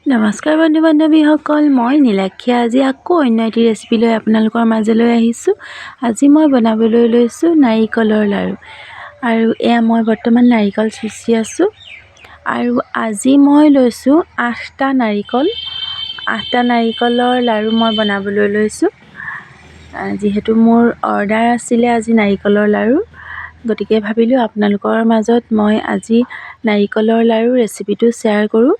নমস্কাৰ বন্ধু বান্ধৱীসকল, মই নীলাক্ষী আজি আকৌ অন্য এটি ৰেচিপি লৈ আপোনালোকৰ মাজলৈ আহিছোঁ। আজি মই বনাবলৈ লৈছোঁ নাৰিকলৰ লাড়ু। আৰু এয়া মই বৰ্তমান নাৰিকল চুচি আছোঁ। আৰু আজি মই লৈছোঁ 8টা নাৰিকল। 8টা নাৰিকলৰ লাড়ু মই বনাবলৈ লৈছোঁ। যিহেতু মোৰ অৰ্ডাৰ আছিলে আজি নাৰিকলৰ লাড়ু, গতিকে ভাবিলোঁ আপোনালোকৰ মাজত মই আজি নাৰিকলৰ লাড়ু ৰেচিপিটো শ্বেয়াৰ কৰোঁ।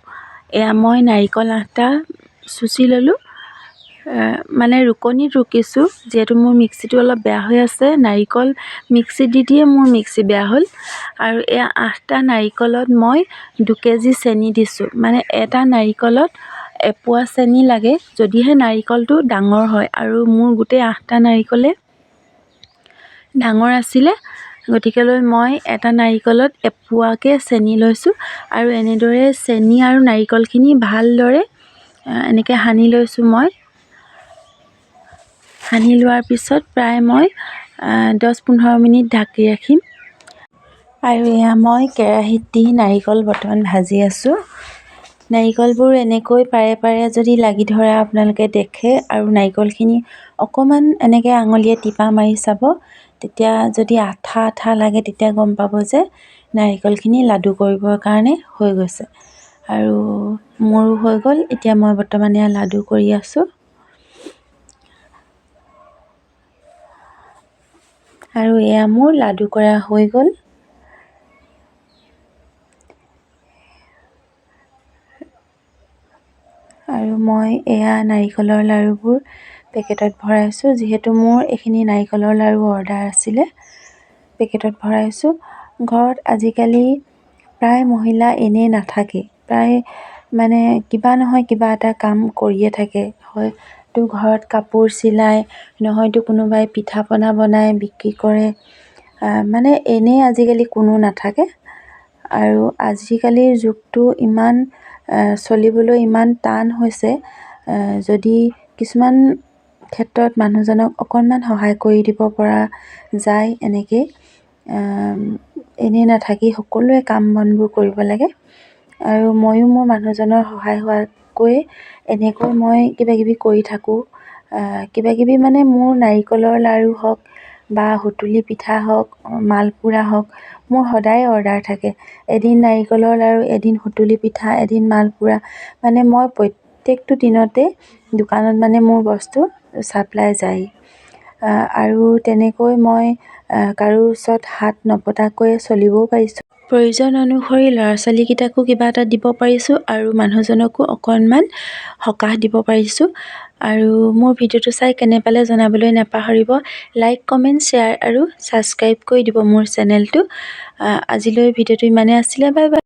এয়া মই নাৰিকল 8টা চুচি ল'লোঁ, মানে ৰুকনিত ৰুকিছোঁ, যিহেতু মোৰ মিক্সিটো অলপ বেয়া হৈ আছে। নাৰিকল মিক্সিত দি দিয়ে মোৰ মিক্সি বেয়া হ'ল। আৰু এয়া 8টা নাৰিকলত মই 2 কেজি চেনি দিছোঁ। মানে এটা নাৰিকলত এপোৱা চেনি লাগে, যদিহে নাৰিকলটো ডাঙৰ হয়। আৰু মোৰ গোটেই 8টা নাৰিকলে ডাঙৰ আছিলে, গতিকেলৈ মই এটা নাৰিকলত এপোৱাকৈ চেনি লৈছোঁ। আৰু এনেদৰে চেনি আৰু নাৰিকলখিনি ভালদৰে এনেকৈ সানি লৈছোঁ। মই সানি লোৱাৰ পিছত প্ৰায় মই 10-15 মিনিট ঢাকি ৰাখিম। আৰু এয়া মই কেৰাহীত দি নাৰিকল বৰ্তমান ভাজি আছোঁ। নাৰিকলবোৰ এনেকৈ পাৰে যদি লাগি ধৰা আপোনালোকে দেখে, আৰু নাৰিকলখিনি অকণমান এনেকৈ আঙুলিয়ে টিপা মাৰি চাব, তেতিয়া যদি আঠা আঠা লাগে তেতিয়া গম পাব যে নাৰিকলখিনি লাডু কৰিবৰ কাৰণে হৈ গৈছে। আৰু মোৰো হৈ গ'ল। এতিয়া মই বৰ্তমান এয়া লাডু কৰি আছোঁ। আৰু এয়া মোৰ লাডু কৰা হৈ গ'ল। আৰু মই এয়া নাৰিকলৰ লাড়ুবোৰ পেকেটত ভৰাইছোঁ। যিহেতু মোৰ এইখিনি নাৰিকলৰ লাড়ু অৰ্ডাৰ আছিলে, পেকেটত ভৰাইছোঁ। ঘৰত আজিকালি প্ৰায় মহিলা এনেই নাথাকে, প্ৰায় মানে কিবা নহয় কিবা এটা কাম কৰিয়ে থাকে। হয়তো ঘৰত কাপোৰ চিলাই, নহয়তো কোনোবাই পিঠা পনা বনাই বিক্ৰী কৰে। মানে এনেই আজিকালি কোনো নাথাকে। আৰু আজিকালিৰ যুগটো ইমান চলিবলৈ ইমান টান হৈছে, যদি কিছুমান ক্ষেত্ৰত মানুহজনক অকণমান সহায় কৰি দিব পৰা যায়। এনেকৈ এনেই নাথাকি সকলোৱে কাম বনবোৰ কৰিব লাগে। আৰু ময়ো মোৰ মানুহজনৰ সহায় হোৱাকৈ এনেকৈ মই কিবাকিবি কৰি থাকোঁ। কিবাকিবি মানে মোৰ নাৰিকলৰ লাড়ু হওক বা সুতুলি পিঠা হওক, মালপোৰা হওক, মোৰ সদায় অৰ্ডাৰ থাকে। এদিন নাৰিকলৰ লাড়ু, এদিন সুতুলি পিঠা, এদিন মালপোৰা, মানে মই প্ৰত্যেকটো দিনতে দোকানত মানে মোৰ বস্তু ছাপ্লাই যায়। আৰু তেনেকৈ মই কাৰো ওচৰত হাত নপতাকৈ চলিবও পাৰিছোঁ। প্ৰয়োজন অনুসৰি ল'ৰা ছোৱালীকেইটাকো কিবা এটা দিব পাৰিছোঁ, আৰু মানুহজনকো অকণমান সকাহ দিব পাৰিছোঁ। আৰু মোৰ ভিডিঅ'টো চাই কেনে পালে জনাবলৈ নাপাহৰিব। লাইক, কমেণ্ট, শ্বেয়াৰ আৰু ছাবস্ক্ৰাইব কৰি দিব মোৰ চেনেলটো। আজিলৈ ভিডিঅ'টো ইমানেই আছিলে। Bye bye.